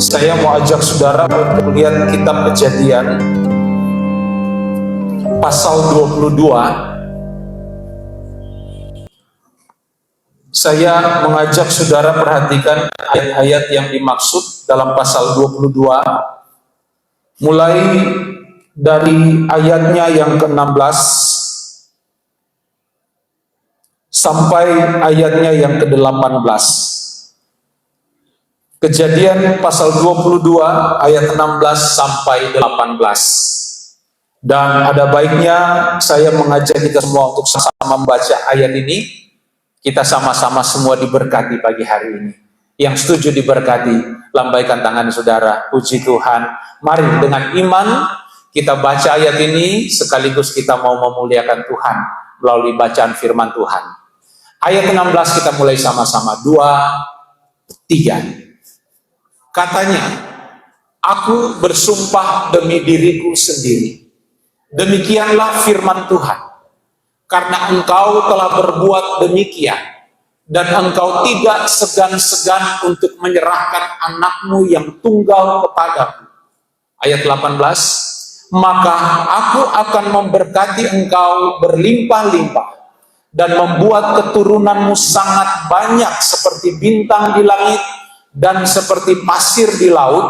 Saya mau ajak saudara untuk lihat kitab Kejadian pasal 22. Saya mengajak saudara perhatikan ayat-ayat yang dimaksud dalam pasal 22, mulai dari ayatnya yang ke-16 sampai ayatnya yang ke-18. Kejadian pasal 22 ayat 16 sampai 18. Dan ada baiknya saya mengajak kita semua untuk sama-sama membaca ayat ini. Kita sama-sama semua diberkati pagi hari ini. Yang setuju diberkati, lambaikan tangan saudara. Puji Tuhan. Mari dengan iman kita baca ayat ini, sekaligus kita mau memuliakan Tuhan melalui bacaan firman Tuhan. Ayat 16 kita mulai sama-sama. 2, 3. Katanya, aku bersumpah demi diriku sendiri. Demikianlah firman Tuhan. Karena engkau telah berbuat demikian, dan engkau tidak segan-segan untuk menyerahkan anakmu yang tunggal kepadaku. Ayat 18, maka aku akan memberkati engkau berlimpah-limpah, dan membuat keturunanmu sangat banyak seperti bintang di langit, dan seperti pasir di laut,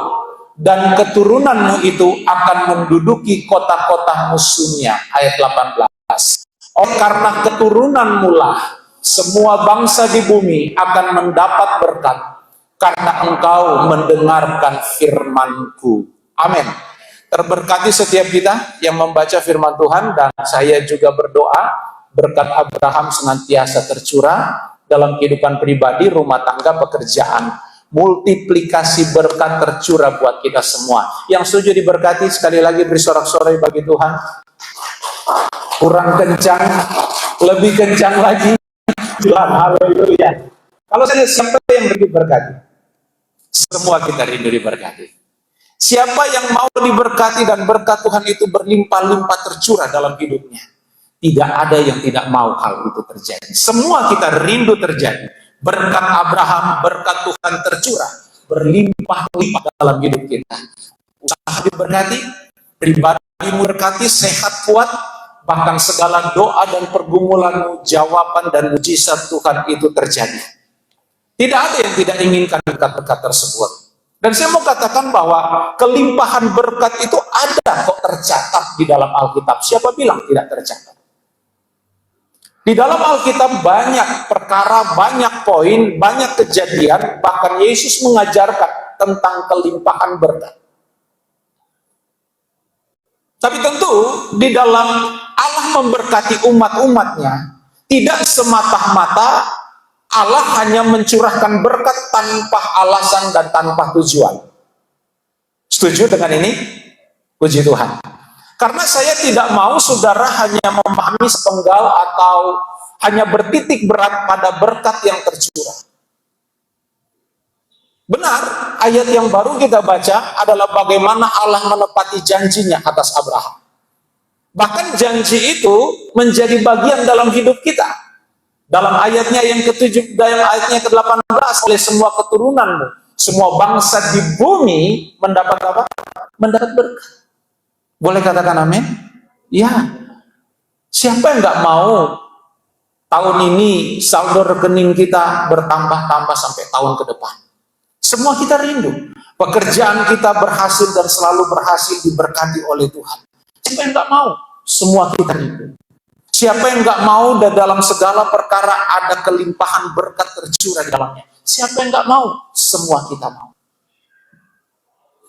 dan keturunanmu itu akan menduduki kota-kota musuhnya. Ayat 18. Karena keturunanmu lah semua bangsa di bumi akan mendapat berkat, karena engkau mendengarkan firman-Ku. Amin. Terberkati setiap kita yang membaca firman Tuhan, dan saya juga berdoa berkat Abraham senantiasa tercurah dalam kehidupan pribadi, rumah tangga, pekerjaan. Multiplikasi berkat tercurah buat kita semua. Yang setuju diberkati, sekali lagi beri sorak-sorai bagi Tuhan. Kurang kencang, lebih kencang lagi. Tuhan, haleluya. Kalau saya lihat siapa yang diberkati? Semua kita rindu diberkati. Siapa yang mau diberkati dan berkat Tuhan itu berlimpah-limpah tercurah dalam hidupnya? Tidak ada yang tidak mau hal itu terjadi. Semua kita rindu terjadi. Berkat Abraham, berkat Tuhan tercurah, berlimpah-limpah dalam hidup kita. Usaha diberkati, pribadi berkati, sehat, kuat, bahkan segala doa dan pergumulanmu, jawaban dan mujizat Tuhan itu terjadi. Tidak ada yang tidak inginkan berkat-berkat tersebut. Dan saya mau katakan bahwa kelimpahan berkat itu ada kok tercatat di dalam Alkitab. Siapa bilang tidak tercatat? Di dalam Alkitab banyak perkara, banyak poin, banyak kejadian, bahkan Yesus mengajarkan tentang kelimpahan berkat. Tapi tentu di dalam Allah memberkati umat-umatnya, tidak semata-mata Allah hanya mencurahkan berkat tanpa alasan dan tanpa tujuan. Setuju dengan ini? Puji Tuhan. Karena saya tidak mau saudara hanya memahami sepenggal atau hanya bertitik berat pada berkat yang tercurah. Benar, ayat yang baru kita baca adalah bagaimana Allah menepati janjinya atas Abraham. Bahkan janji itu menjadi bagian dalam hidup kita. Dalam ayatnya yang ke-7, dalam ayatnya ke-18, oleh semua keturunanmu, semua bangsa di bumi mendapat apa? Mendapat berkat. Boleh katakan amin? Ya. Siapa yang nggak mau tahun ini saldo rekening kita bertambah-tambah sampai tahun ke depan? Semua kita rindu. Pekerjaan kita berhasil dan selalu berhasil diberkati oleh Tuhan. Siapa yang nggak mau? Semua kita rindu. Siapa yang nggak mau dan dalam segala perkara ada kelimpahan berkat tercurah di dalamnya? Siapa yang nggak mau? Semua kita mau.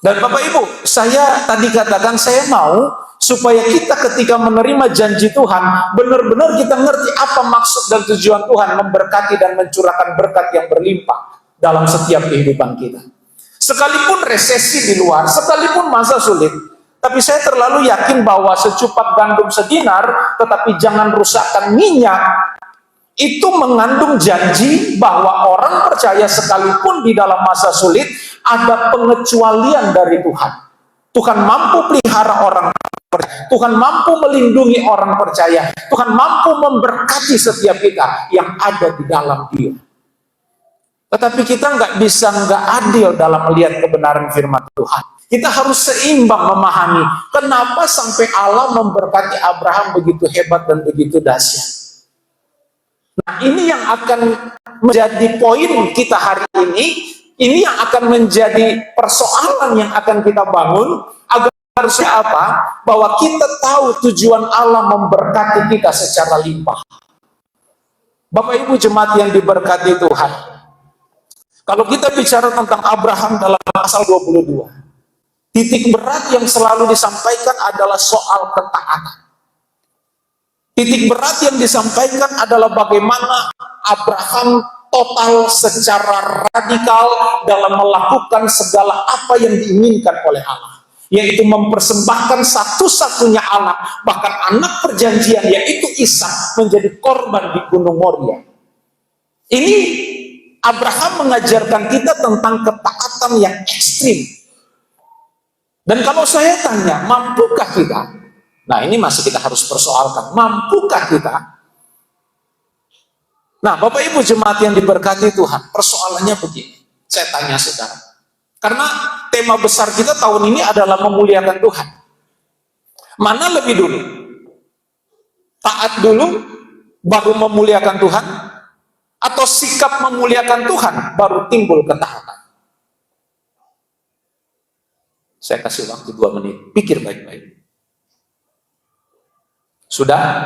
Dan Bapak Ibu, saya tadi katakan saya mau supaya kita ketika menerima janji Tuhan, benar-benar kita ngerti apa maksud dan tujuan Tuhan memberkati dan mencurahkan berkat yang berlimpah dalam setiap kehidupan kita. Sekalipun resesi di luar, sekalipun masa sulit, tapi saya terlalu yakin bahwa secupat gandum sedinar, tetapi jangan rusakkan minyak, itu mengandung janji bahwa orang percaya sekalipun di dalam masa sulit, ada pengecualian dari Tuhan. Tuhan mampu pelihara orang percaya. Tuhan mampu melindungi orang percaya. Tuhan mampu memberkati setiap kita yang ada di dalam Dia. Tetapi kita nggak bisa nggak adil dalam melihat kebenaran firman Tuhan. Kita harus seimbang memahami kenapa sampai Allah memberkati Abraham begitu hebat dan begitu dahsyat. Nah, ini yang akan menjadi poin kita hari ini yang akan menjadi persoalan yang akan kita bangun agar harusnya apa? Bahwa kita tahu tujuan Allah memberkati kita secara limpah. Bapak Ibu jemaat yang diberkati Tuhan, kalau kita bicara tentang Abraham dalam pasal 22, titik berat yang selalu disampaikan adalah soal ketaatan. Titik berat yang disampaikan adalah bagaimana Abraham total secara radikal dalam melakukan segala apa yang diinginkan oleh Allah, yaitu mempersembahkan satu-satunya anak, bahkan anak perjanjian yaitu Ishak, menjadi korban di Gunung Moria. Ini Abraham mengajarkan kita tentang ketaatan yang ekstrim. Dan kalau saya tanya, mampukah kita? Nah, ini masih kita harus persoalkan. Mampukah kita? Nah, Bapak Ibu jemaat yang diberkati Tuhan, persoalannya begini. Saya tanya saudara. Karena tema besar kita tahun ini adalah memuliakan Tuhan. Mana lebih dulu? Taat dulu, baru memuliakan Tuhan? Atau sikap memuliakan Tuhan, baru timbul ketaatan? Saya kasih waktu 2 menit, pikir baik-baik. Sudah?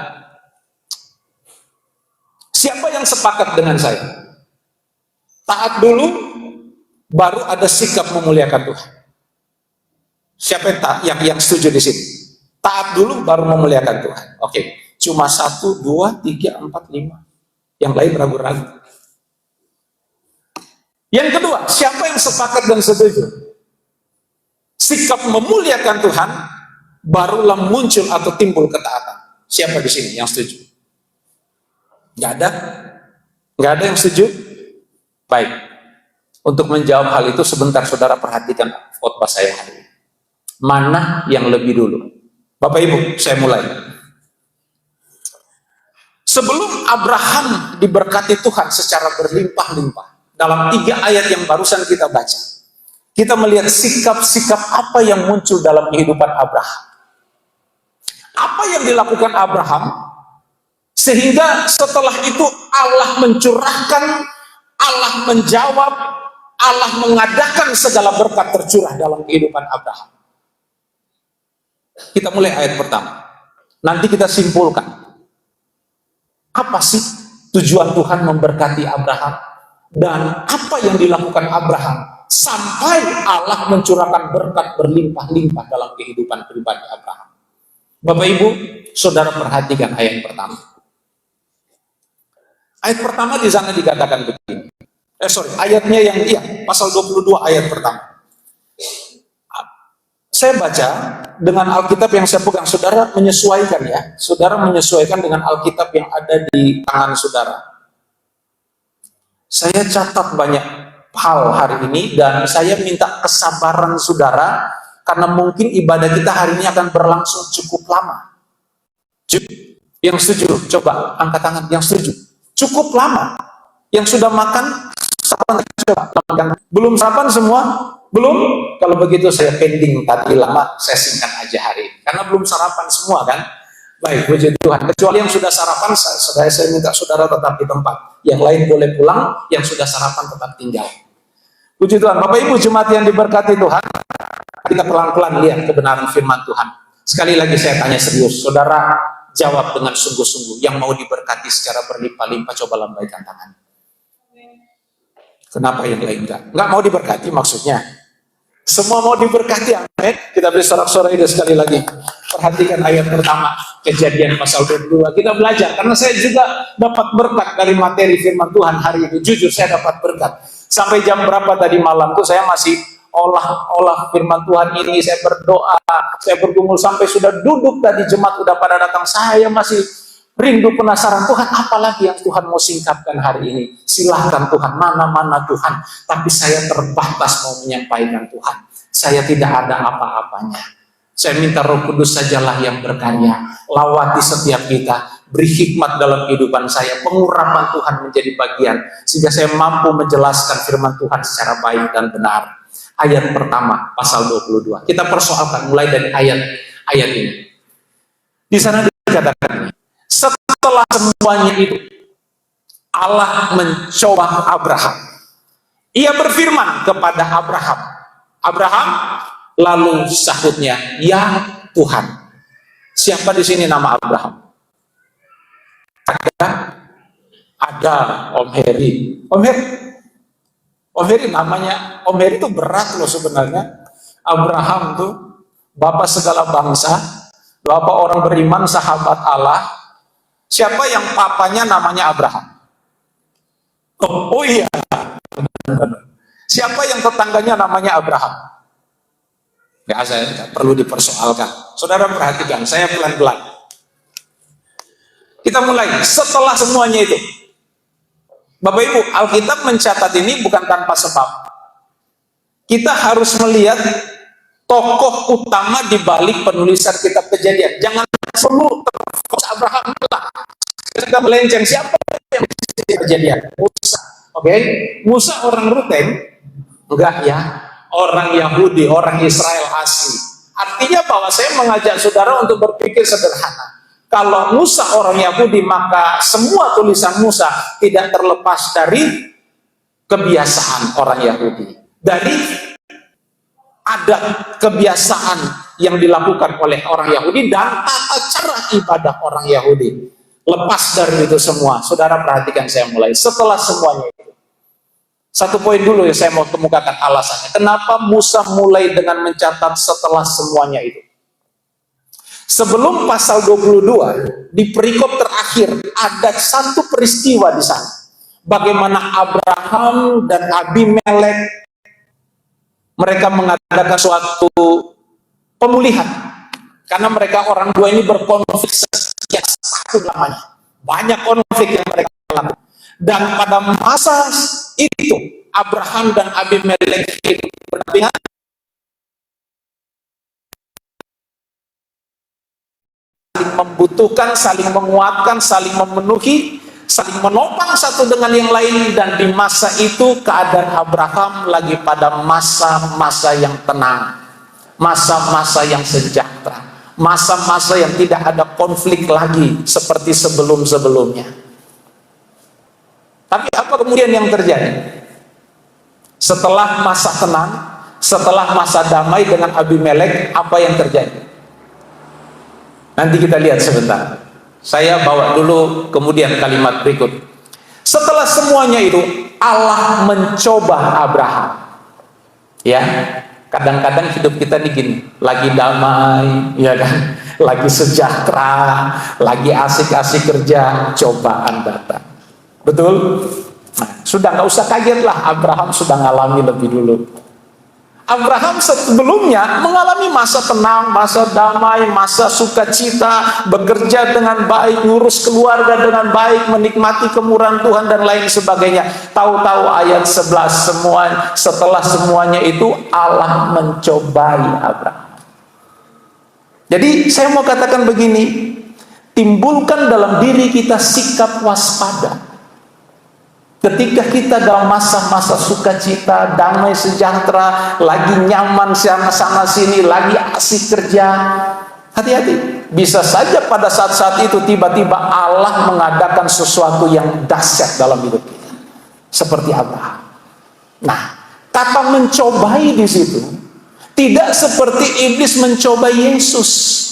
Siapa yang sepakat dengan saya? Taat dulu, baru ada sikap memuliakan Tuhan. Siapa yang setuju di sini? Taat dulu, baru memuliakan Tuhan. Oke, cuma 1, 2, 3, 4, 5. Yang lain ragu-ragu. Yang kedua, siapa yang sepakat dan setuju? Sikap memuliakan Tuhan barulah muncul atau timbul ketaatan. Siapa di sini yang setuju? Nggak ada? Nggak ada yang setuju? Baik. Untuk menjawab hal itu sebentar saudara perhatikan khotbah saya hari ini. Mana yang lebih dulu? Bapak Ibu, saya mulai. Sebelum Abraham diberkati Tuhan secara berlimpah-limpah, dalam 3 ayat yang barusan kita baca, kita melihat sikap-sikap apa yang muncul dalam kehidupan Abraham. Apa yang dilakukan Abraham, sehingga setelah itu Allah mencurahkan, Allah menjawab, Allah mengadakan segala berkat tercurah dalam kehidupan Abraham. Kita mulai ayat pertama. Nanti kita simpulkan. Apa sih tujuan Tuhan memberkati Abraham? Dan apa yang dilakukan Abraham sampai Allah mencurahkan berkat berlimpah-limpah dalam kehidupan pribadi Abraham? Bapak Ibu, saudara perhatikan ayat pertama. Ayat pertama di sana dikatakan begini. Ayatnya yang pasal 22 ayat pertama. Saya baca dengan Alkitab yang saya pegang, saudara menyesuaikan ya. Saudara menyesuaikan dengan Alkitab yang ada di tangan saudara. Saya catat banyak hal hari ini dan saya minta kesabaran saudara karena mungkin ibadah kita hari ini akan berlangsung cukup lama. Yang setuju, coba angkat tangan yang setuju. Cukup lama. Yang sudah makan, sarapan, coba. Belum sarapan semua? Belum? Kalau begitu saya pending tadi lama, saya singkat aja hari ini. Karena belum sarapan semua kan? Baik, puji Tuhan. Kecuali yang sudah sarapan, saya minta saudara tetap di tempat. Yang lain boleh pulang, yang sudah sarapan tetap tinggal. Puji Tuhan. Bapak Ibu jemaat yang diberkati Tuhan, kita pelan-pelan lihat kebenaran firman Tuhan. Sekali lagi saya tanya serius, saudara jawab dengan sungguh-sungguh. Yang mau diberkati secara berlimpah-limpah, coba lambaikan tangan. Kenapa yang lain enggak? Enggak mau diberkati maksudnya? Semua mau diberkati, amin. Kita beri sorak-sorai sekali lagi. Perhatikan ayat pertama, Kejadian pasal 22. Kita belajar, karena saya juga dapat berkat dari materi firman Tuhan hari ini. Jujur, saya dapat berkat. Sampai jam berapa tadi malam tuh saya masih olah firman Tuhan ini. Saya berdoa, saya bergumul sampai sudah duduk tadi jemaat udah pada datang. Saya masih rindu penasaran, Tuhan apalagi yang Tuhan mau singkapkan hari ini. Silahkan Tuhan, mana-mana Tuhan. Tapi saya terbatas mau menyampaikan Tuhan. Saya tidak ada apa-apanya. Saya minta Roh Kudus sajalah yang berkarya. Lawati setiap kita. beri hikmat dalam kehidupan saya, pengurapan Tuhan menjadi bagian, sehingga saya mampu menjelaskan firman Tuhan secara baik dan benar. Ayat pertama, pasal 22. Kita persoalkan mulai dari ayat ini. Di sana dikatakan, setelah semuanya itu, Allah mencoba Abraham. Ia berfirman kepada Abraham, Abraham, lalu sahutnya, ya Tuhan. Siapa di sini nama Abraham? Ada Om Heri. Om Heri namanya, Om Heri itu berat loh sebenarnya. Abraham tuh bapak segala bangsa, bapak orang beriman, sahabat Allah. Siapa yang papanya namanya Abraham? Oh iya. Siapa yang tetangganya namanya Abraham? Ya, saya perlu dipersoalkan. Saudara perhatikan, saya pelan-pelan. Kita mulai setelah semuanya itu. Bapak Ibu, Alkitab mencatat ini bukan tanpa sebab. Kita harus melihat tokoh utama di balik penulisan kitab Kejadian. Jangan perlu terfokus Abraham lah. Kita melenceng, siapa yang Kejadian? Musa. Oke, Musa orang Ruten? Enggak ya, orang Yahudi, orang Israel asli. Artinya bahwa saya mengajak saudara untuk berpikir sederhana. Kalau Musa orang Yahudi, maka semua tulisan Musa tidak terlepas dari kebiasaan orang Yahudi. Dari adat kebiasaan yang dilakukan oleh orang Yahudi dan tata cara ibadah orang Yahudi. Lepas dari itu semua, saudara perhatikan saya mulai. Setelah semuanya itu, satu poin dulu yang saya mau kemukakan alasannya. Kenapa Musa mulai dengan mencatat setelah semuanya itu? Sebelum pasal 22, di perikop terakhir, ada satu peristiwa di sana. Bagaimana Abraham dan Abimelek, mereka mengadakan suatu pemulihan. Karena mereka orang dua ini berkonflik sejak tahun lamanya. Banyak konflik yang mereka lakukan. Dan pada masa itu, Abraham dan Abimelek hidup berdampingan. Saling membutuhkan, saling menguatkan, saling memenuhi, saling menopang satu dengan yang lain. Dan di masa itu keadaan Abraham lagi pada masa-masa yang tenang, masa-masa yang sejahtera, masa-masa yang tidak ada konflik lagi seperti sebelum-sebelumnya. Tapi apa kemudian yang terjadi? Setelah masa tenang, setelah masa damai dengan Abimelek, apa yang terjadi? Nanti kita lihat sebentar. Saya bawa dulu kemudian kalimat berikut. Setelah semuanya itu, Allah mencoba Abraham. Ya, kadang-kadang hidup kita nih gini, lagi damai, ya kan? Lagi sejahtera, lagi asik-asik kerja, cobaan datang. Betul? Nah, sudah nggak usah kaget lah, Abraham sudah ngalami lebih dulu. Abraham sebelumnya mengalami masa tenang, masa damai, masa sukacita, bekerja dengan baik, ngurus keluarga dengan baik, menikmati kemurahan Tuhan dan lain sebagainya. Tahu-tahu ayat 11, setelah semuanya itu Allah mencobai Abraham. Jadi saya mau katakan begini, timbulkan dalam diri kita sikap waspada. Ketika kita dalam masa-masa sukacita, damai, sejahtera, lagi nyaman sana sini, lagi asik kerja, hati-hati. Bisa saja pada saat-saat itu tiba-tiba Allah mengadakan sesuatu yang dahsyat dalam hidup kita, seperti Abraham. Nah, kata mencobai di situ tidak seperti iblis mencobai Yesus.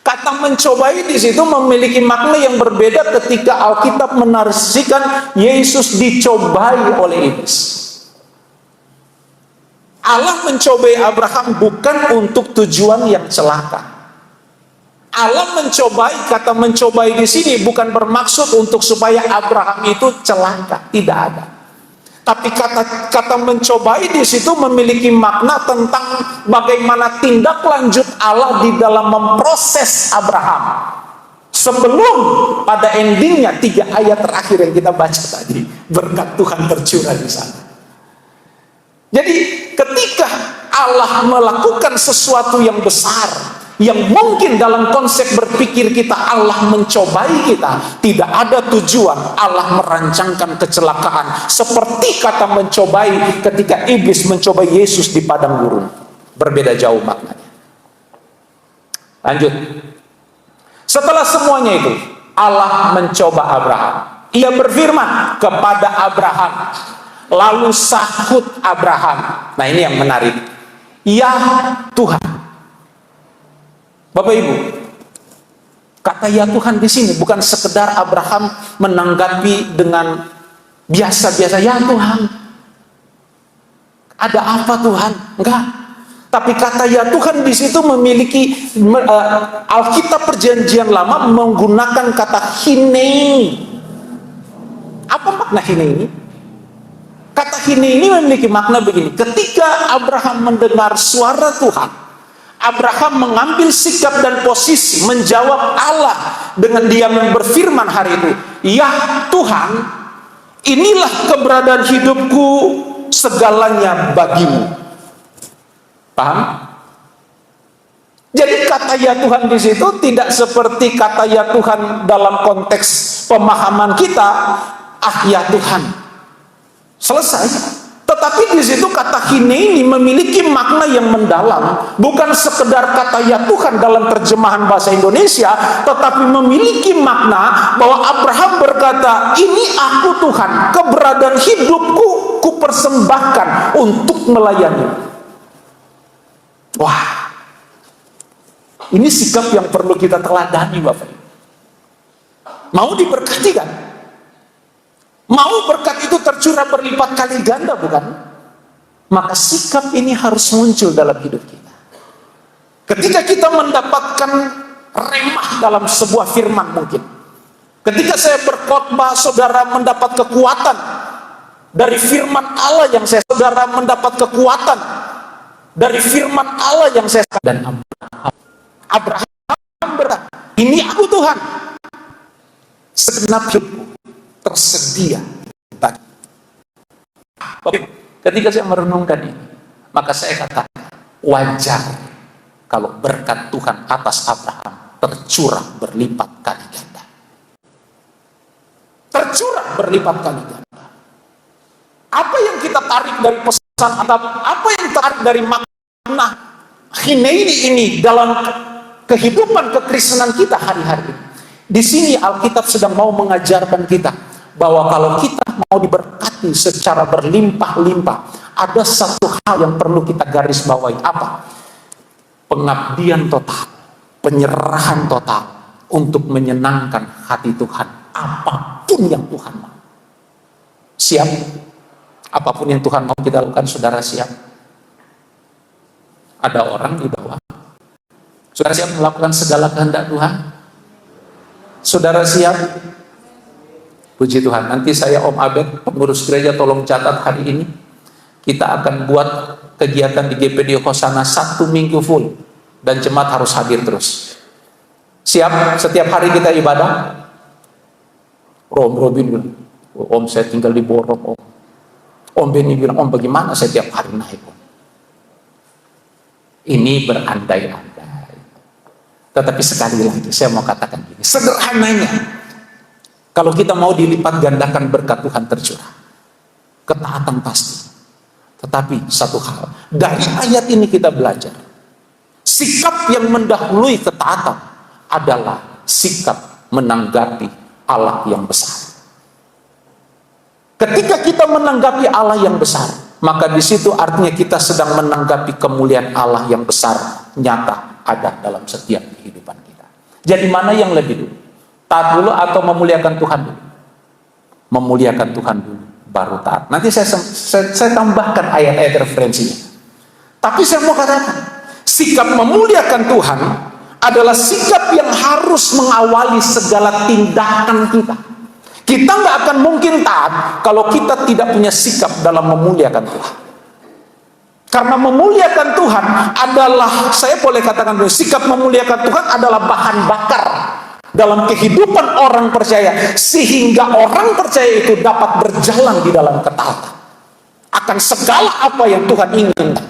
Kata mencobai di situ memiliki makna yang berbeda ketika Alkitab menarasikan Yesus dicobai oleh iblis. Allah mencobai Abraham bukan untuk tujuan yang celaka. Allah mencobai, kata mencobai di sini bukan bermaksud untuk supaya Abraham itu celaka, tidak ada. Tapi kata mencobai di situ memiliki makna tentang bagaimana tindak lanjut Allah di dalam memproses Abraham. Sebelum pada endingnya 3 ayat terakhir yang kita baca tadi, berkat Tuhan tercurah di sana. Jadi ketika Allah melakukan sesuatu yang besar, yang mungkin dalam konsep berpikir kita Allah mencobai kita. Tidak ada tujuan Allah merancangkan kecelakaan seperti kata mencobai ketika iblis mencobai Yesus di padang gurun. Berbeda jauh maknanya. Lanjut. Setelah semuanya itu, Allah mencoba Abraham. Ia berfirman kepada Abraham. Lalu sahut Abraham. Nah, ini yang menarik. Ya Tuhan. Bapak Ibu, kata ya Tuhan di sini bukan sekedar Abraham menanggapi dengan biasa-biasa, ya Tuhan. Ada apa Tuhan? Enggak. Tapi kata ya Tuhan di situ memiliki Alkitab Perjanjian Lama menggunakan kata hinei. Apa makna hinei? Kata hinei ini memiliki makna begini. Ketika Abraham mendengar suara Tuhan, Abraham mengambil sikap dan posisi menjawab Allah dengan dia berfirman hari itu, ya Tuhan, inilah keberadaan hidupku, segalanya bagimu. Paham? Jadi kata ya Tuhan di situ tidak seperti kata ya Tuhan dalam konteks pemahaman kita, ah ya Tuhan, selesai. Tetapi di situ kata hine ini memiliki makna yang mendalam, bukan sekedar kata ya Tuhan dalam terjemahan bahasa Indonesia, tetapi memiliki makna bahwa Abraham berkata, ini aku Tuhan, keberadaan hidupku kupersembahkan untuk melayani. Wah, ini sikap yang perlu kita teladani, Bapak Ibu. Mau diberkati kan? Mau berkat itu tercurah berlipat kali ganda, bukan? Maka sikap ini harus muncul dalam hidup kita. Ketika kita mendapatkan remah dalam sebuah firman mungkin. Ketika saya berkhotbah, saudara mendapat kekuatan dari firman Allah yang saudara mendapat kekuatan dari firman Allah yang saya dan Abraham berkata, ini aku Tuhan, segenap hidupku tersedia bagi. Ketika saya merenungkan ini, maka saya katakan wajar kalau berkat Tuhan atas Abraham tercurah berlipat kali ganda. Tercurah berlipat kali ganda. Apa yang kita tarik dari pesan atau apa yang tarik dari makna hineini ini dalam kehidupan kekristenan kita hari-hari ini? Di sini Alkitab sedang mau mengajarkan kita bahwa kalau kita mau diberkati secara berlimpah-limpah, ada satu hal yang perlu kita garis bawahi. Apa? Pengabdian total, penyerahan total untuk menyenangkan hati Tuhan, apapun yang Tuhan mau. Siap? Apapun yang Tuhan mau kita lakukan, saudara siap? Ada orang di bawah. Saudara siap melakukan segala kehendak Tuhan? Saudara siap? Puji Tuhan. Nanti saya Om Abed, pengurus gereja, tolong catat hari ini. Kita akan buat kegiatan di GPD Hosana 1 minggu full. Dan jemaat harus hadir terus. Siap? Setiap hari kita ibadah? Om Robin bilang, Om saya tinggal di Borok, Om. Om Benny bilang, Om bagaimana saya tiap hari naik, Om? Ini berandai-andai. Tetapi sekali lagi saya mau katakan gini, sederhananya, kalau kita mau dilipat gandakan berkat Tuhan tercurah, ketaatan pasti. Tetapi satu hal, dari ayat ini kita belajar, sikap yang mendahului ketaatan adalah sikap menanggapi Allah yang besar. Ketika kita menanggapi Allah yang besar, maka di situ artinya kita sedang menanggapi kemuliaan Allah yang besar nyata ada dalam setiap kehidupan kita. Jadi mana yang lebih dulu? Taat dulu atau memuliakan Tuhan dulu? Memuliakan Tuhan dulu, baru taat. Nanti saya tambahkan ayat-ayat referensinya. Tapi saya mau katakan, sikap memuliakan Tuhan adalah sikap yang harus mengawali segala tindakan kita. Kita nggak akan mungkin taat kalau kita tidak punya sikap dalam memuliakan Tuhan. Karena memuliakan Tuhan adalah, saya boleh katakan dulu, sikap memuliakan Tuhan adalah bahan bakar dalam kehidupan orang percaya, sehingga orang percaya itu dapat berjalan di dalam ketaatan akan segala apa yang Tuhan inginkan.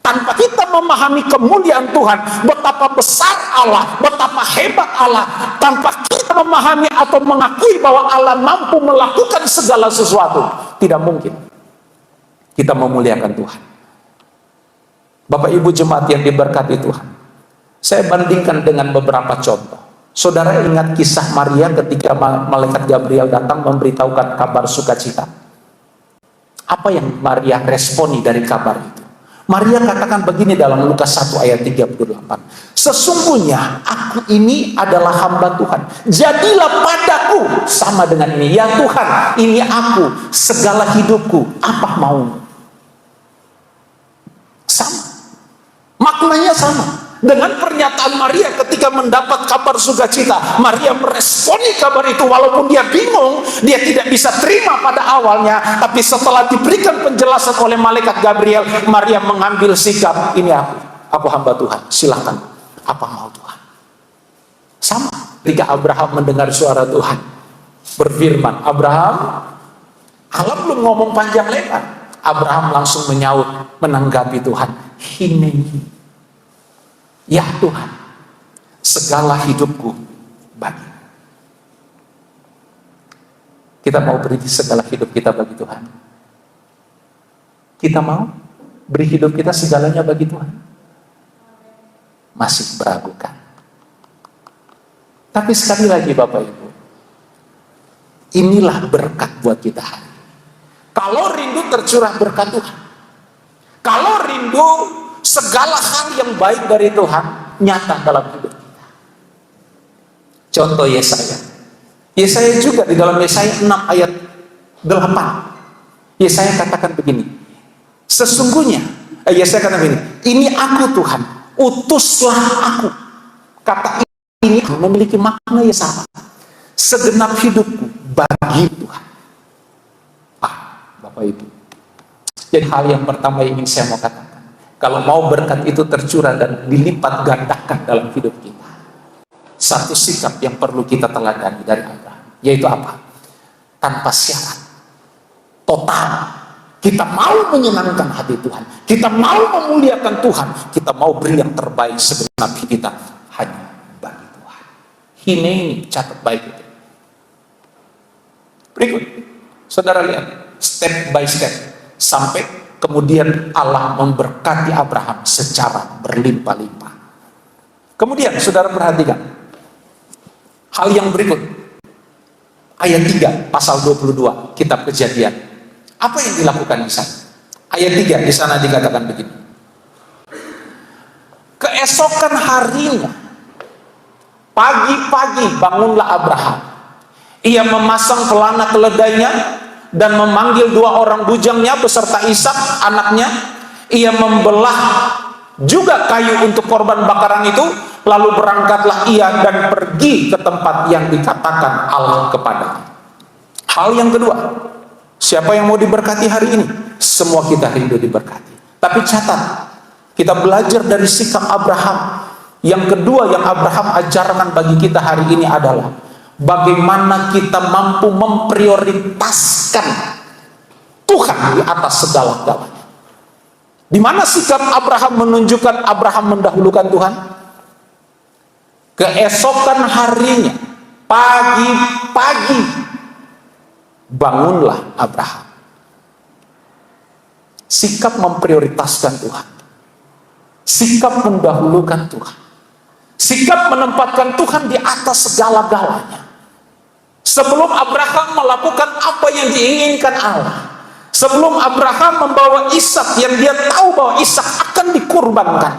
Tanpa kita memahami kemuliaan Tuhan, betapa besar Allah, betapa hebat Allah, tanpa kita memahami atau mengakui bahwa Allah mampu melakukan segala sesuatu, tidak mungkin kita memuliakan Tuhan. Bapak Ibu jemaat yang diberkati Tuhan, saya bandingkan dengan beberapa contoh. Saudara ingat kisah Maria ketika malaikat Gabriel datang memberitahukan kabar sukacita? Apa yang Maria responi dari kabar itu? Maria katakan begini dalam Lukas 1 ayat 38. Sesungguhnya aku ini adalah hamba Tuhan. Jadilah padaku sama dengan ini. Ya Tuhan, ini aku, segala hidupku, apa maumu? Sama. Maknanya sama. Dengan pernyataan Maria ketika mendapat kabar sukacita, Maria meresponi kabar itu walaupun dia bingung, dia tidak bisa terima pada awalnya, tapi setelah diberikan penjelasan oleh malaikat Gabriel, Maria mengambil sikap, ini aku hamba Tuhan, silakan, apa mau Tuhan. Sama ketika Abraham mendengar suara Tuhan berfirman, Abraham, Allah belum ngomong panjang lebar, Abraham langsung menyaut, menanggapi Tuhan, Hineni, ya Tuhan, segala hidupku bagi. Kita mau beri segala hidup kita bagi Tuhan. Kita mau beri hidup kita segalanya bagi Tuhan. Masih meragukan. Tapi sekali lagi Bapak Ibu, inilah berkat buat kita hari. Kalau rindu tercurah berkat Tuhan, kalau rindu segala hal yang baik dari Tuhan nyata dalam hidup kita. Contoh Yesaya. Yesaya juga di dalam Yesaya 6 ayat 8. Yesaya katakan begini. Sesungguhnya, Yesaya katakan begini. Ini aku Tuhan, utuslah aku. Kata ini memiliki makna yang sama. Segenap hidupku bagi Tuhan. Bapak Ibu. Jadi hal yang pertama yang ingin saya mau katakan. Kalau mau berkat itu tercurah dan dilipat gandakan dalam hidup kita, satu sikap yang perlu kita teladani dari Abraham, yaitu apa? Tanpa syarat, total. Kita mau menyenangkan hati Tuhan, kita mau memuliakan Tuhan, kita mau beri yang terbaik segenap kita hanya bagi Tuhan. Ini catat baik itu. Berikut, saudara lihat step by step sampai kemudian Allah memberkati Abraham secara berlimpah-limpah. Kemudian saudara perhatikan hal yang berikut. Ayat 3 pasal 22 kitab Kejadian. Apa yang dilakukan di sana? Ayat 3 di sana dikatakan begini. Keesokan harinya pagi-pagi bangunlah Abraham. Ia memasang pelana keledainya dan memanggil 2 orang bujangnya beserta Ishak anaknya. Ia membelah juga kayu untuk korban bakaran itu, lalu berangkatlah ia dan pergi ke tempat yang dikatakan Allah kepadanya. Hal yang kedua, siapa yang mau diberkati hari ini? Semua kita rindu diberkati. Tapi catat, kita belajar dari sikap Abraham. Yang kedua yang Abraham ajarkan bagi kita hari ini adalah bagaimana kita mampu memprioritaskan Tuhan di atas segala-galanya. Di mana sikap Abraham menunjukkan Abraham mendahulukan Tuhan? Keesokan harinya, pagi-pagi, bangunlah Abraham. Sikap memprioritaskan Tuhan. Sikap mendahulukan Tuhan. Sikap menempatkan Tuhan di atas segala-galanya. Sebelum Abraham melakukan apa yang diinginkan Allah, sebelum Abraham membawa Ishak yang dia tahu bahwa Ishak akan dikurbankan,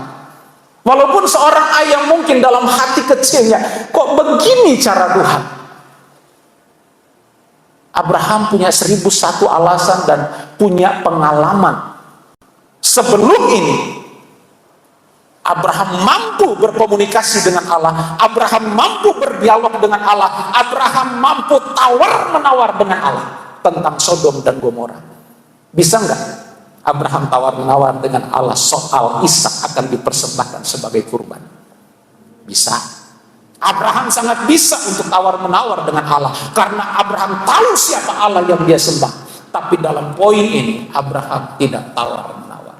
walaupun seorang ayah mungkin dalam hati kecilnya, kok begini cara Tuhan? Abraham punya 1001 alasan dan punya pengalaman. Sebelum ini Abraham mampu berkomunikasi dengan Allah, Abraham mampu berdialog dengan Allah, Abraham mampu tawar-menawar dengan Allah tentang Sodom dan Gomora. Bisa nggak Abraham tawar-menawar dengan Allah soal Ishak akan dipersembahkan sebagai kurban? Bisa. Abraham sangat bisa untuk tawar-menawar dengan Allah karena Abraham tahu siapa Allah yang dia sembah. Tapi dalam poin ini Abraham tidak tawar-menawar.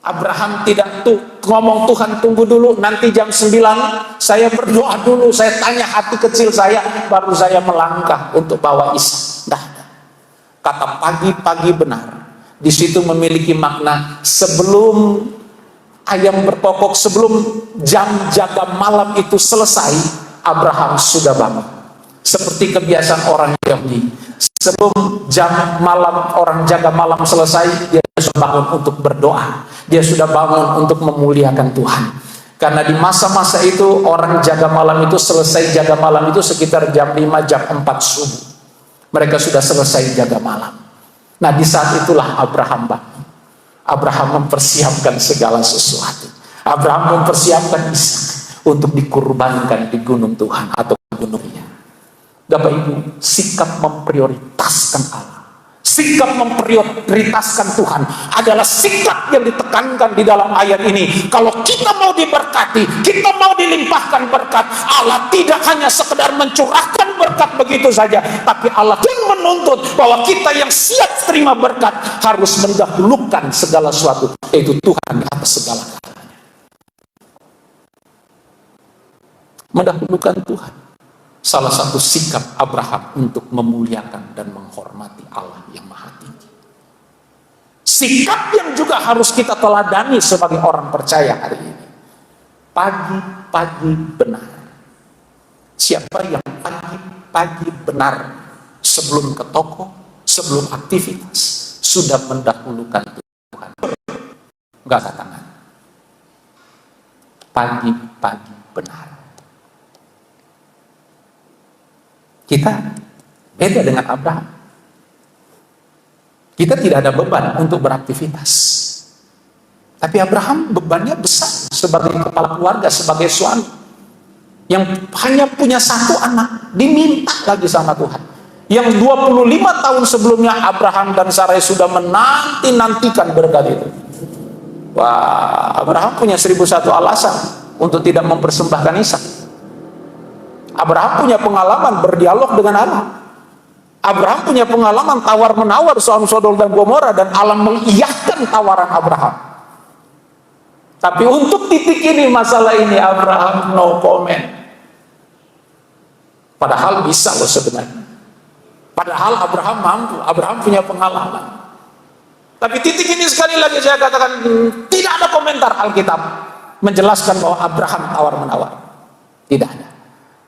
Abraham tidak ngomong, Tuhan tunggu dulu, nanti jam 9 saya berdoa dulu, saya tanya hati kecil saya, baru saya melangkah untuk bawa Ishak. Nah, kata pagi-pagi benar, di situ memiliki makna sebelum ayam berkokok, sebelum jam jaga malam itu selesai, Abraham sudah bangun. Seperti kebiasaan orang Yahudi, sebelum jam malam orang jaga malam selesai, dia sudah bangun untuk berdoa, dia sudah bangun untuk memuliakan Tuhan. Karena di masa-masa itu orang jaga malam itu selesai jaga malam itu sekitar jam 5, jam 4 subuh. Mereka sudah selesai jaga malam. Nah, di saat itulah Abraham bangun. Abraham mempersiapkan segala sesuatu. Abraham mempersiapkan Ishak untuk dikurbankan di gunung Tuhan atau gunungnya. Bapak Ibu, sikap memprioritaskan Allah, sikap memprioritaskan Tuhan adalah sikap yang ditekankan di dalam ayat ini. Kalau kita mau diberkati, kita mau dilimpahkan berkat, Allah tidak hanya sekedar mencurahkan berkat begitu saja, tapi Allah pun menuntut bahwa kita yang siap terima berkat harus mendahulukan segala sesuatu, yaitu Tuhan di atas segala galanya. Mendahulukan Tuhan. Salah satu sikap Abraham untuk memuliakan dan menghormati Allah yang Maha Tinggi. Sikap yang juga harus kita teladani sebagai orang percaya hari ini. Pagi-pagi benar. Siapa yang pagi-pagi benar sebelum ke toko, sebelum aktivitas, sudah mendahulukan Tuhan. Enggak angkat tangan. Pagi-pagi benar. Kita beda dengan Abraham. Kita tidak ada beban untuk beraktivitas. Tapi Abraham bebannya besar sebagai kepala keluarga, sebagai suami yang hanya punya satu anak, diminta lagi sama Tuhan. Yang 25 tahun sebelumnya Abraham dan Sarai sudah menanti-nantikan berkat itu. Wah, Abraham punya 1001 alasan untuk tidak mempersembahkan Ishak. Abraham punya pengalaman berdialog dengan Allah. Abraham punya pengalaman tawar-menawar soal Sodom dan Gomora, dan Allah mengiyakan tawaran Abraham. Tapi untuk titik ini, masalah ini, Abraham no comment. Padahal bisa loh sebenarnya. Padahal Abraham mampu, Abraham punya pengalaman. Tapi titik ini sekali lagi saya katakan, tidak ada komentar Alkitab menjelaskan bahwa Abraham tawar-menawar. Tidak ada.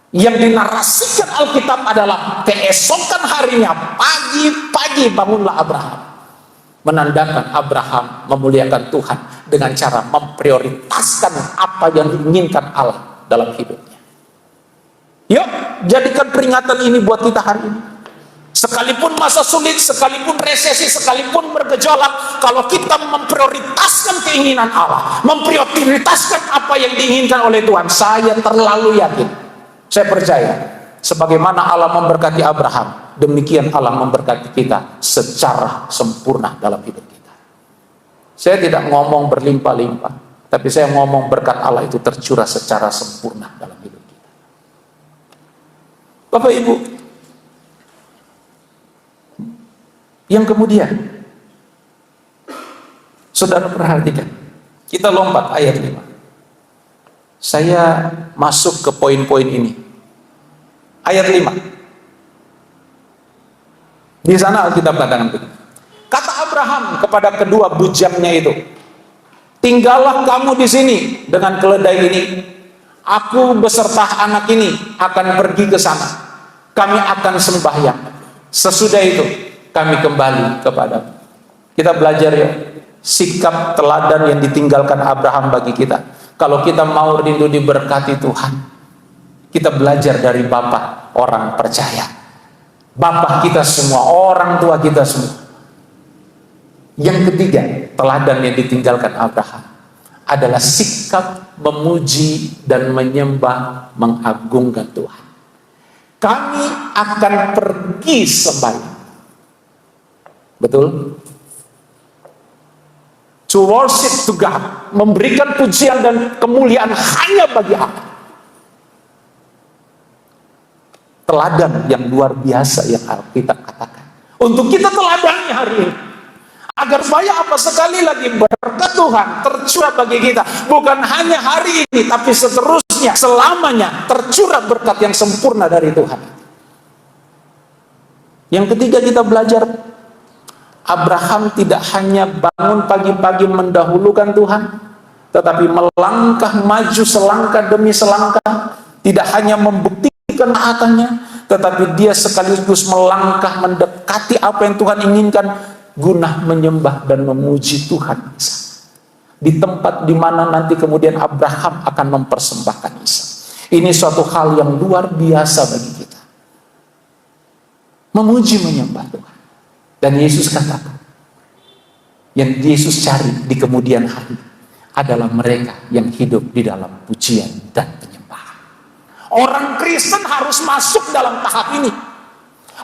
Yang dinarasikan Alkitab adalah keesokan harinya, pagi-pagi bangunlah Abraham. Menandakan Abraham memuliakan Tuhan dengan cara memprioritaskan apa yang diinginkan Allah dalam hidupnya. Yuk, jadikan peringatan ini buat kita hari ini. Sekalipun masa sulit, sekalipun resesi, sekalipun bergejolak, kalau kita memprioritaskan keinginan Allah, memprioritaskan apa yang diinginkan oleh Tuhan, saya terlalu yakin, saya percaya, sebagaimana Allah memberkati Abraham, demikian Allah memberkati kita secara sempurna dalam hidup kita. Saya tidak ngomong berlimpah-limpah, tapi saya ngomong berkat Allah itu tercurah secara sempurna dalam hidup kita. Bapak Ibu, yang kemudian, saudara perhatikan, kita lompat ayat 5. Saya masuk ke poin-poin ini. Ayat 5. Di sana Alkitab katakan begini. Kata Abraham kepada kedua bujangnya itu, tinggallah kamu di sini dengan keledai ini. Aku beserta anak ini akan pergi ke sana. Kami akan sembahyang. Sesudah itu kami kembali kepadamu. Kita belajar ya, sikap teladan yang ditinggalkan Abraham bagi kita. Kalau kita mau rindu diberkati Tuhan, kita belajar dari Bapak orang percaya. Bapak kita semua, orang tua kita semua. Yang ketiga, teladan yang ditinggalkan Abraham adalah sikap memuji dan menyembah, mengagungkan Tuhan. Kami akan pergi sembahyang. Betul? To worship to God, memberikan pujian dan kemuliaan hanya bagi Allah. Teladan yang luar biasa yang kita katakan untuk kita teladani hari ini. Agar supaya apa? Sekali lagi berkat Tuhan tercurah bagi kita. Bukan hanya hari ini, tapi seterusnya, selamanya tercurah berkat yang sempurna dari Tuhan. Yang ketiga kita belajar, Abraham tidak hanya bangun pagi-pagi mendahulukan Tuhan, tetapi melangkah maju selangkah demi selangkah. Tidak hanya membuktikan taatannya, tetapi dia sekaligus melangkah mendekati apa yang Tuhan inginkan, guna menyembah dan memuji Tuhan di tempat di mana nanti kemudian Abraham akan mempersembahkan Ishak. Ini suatu hal yang luar biasa bagi kita, memuji menyembah Tuhan. Dan Yesus katakan, yang Yesus cari di kemudian hari adalah mereka yang hidup di dalam pujian dan penyembahan. Orang Kristen harus masuk dalam tahap ini.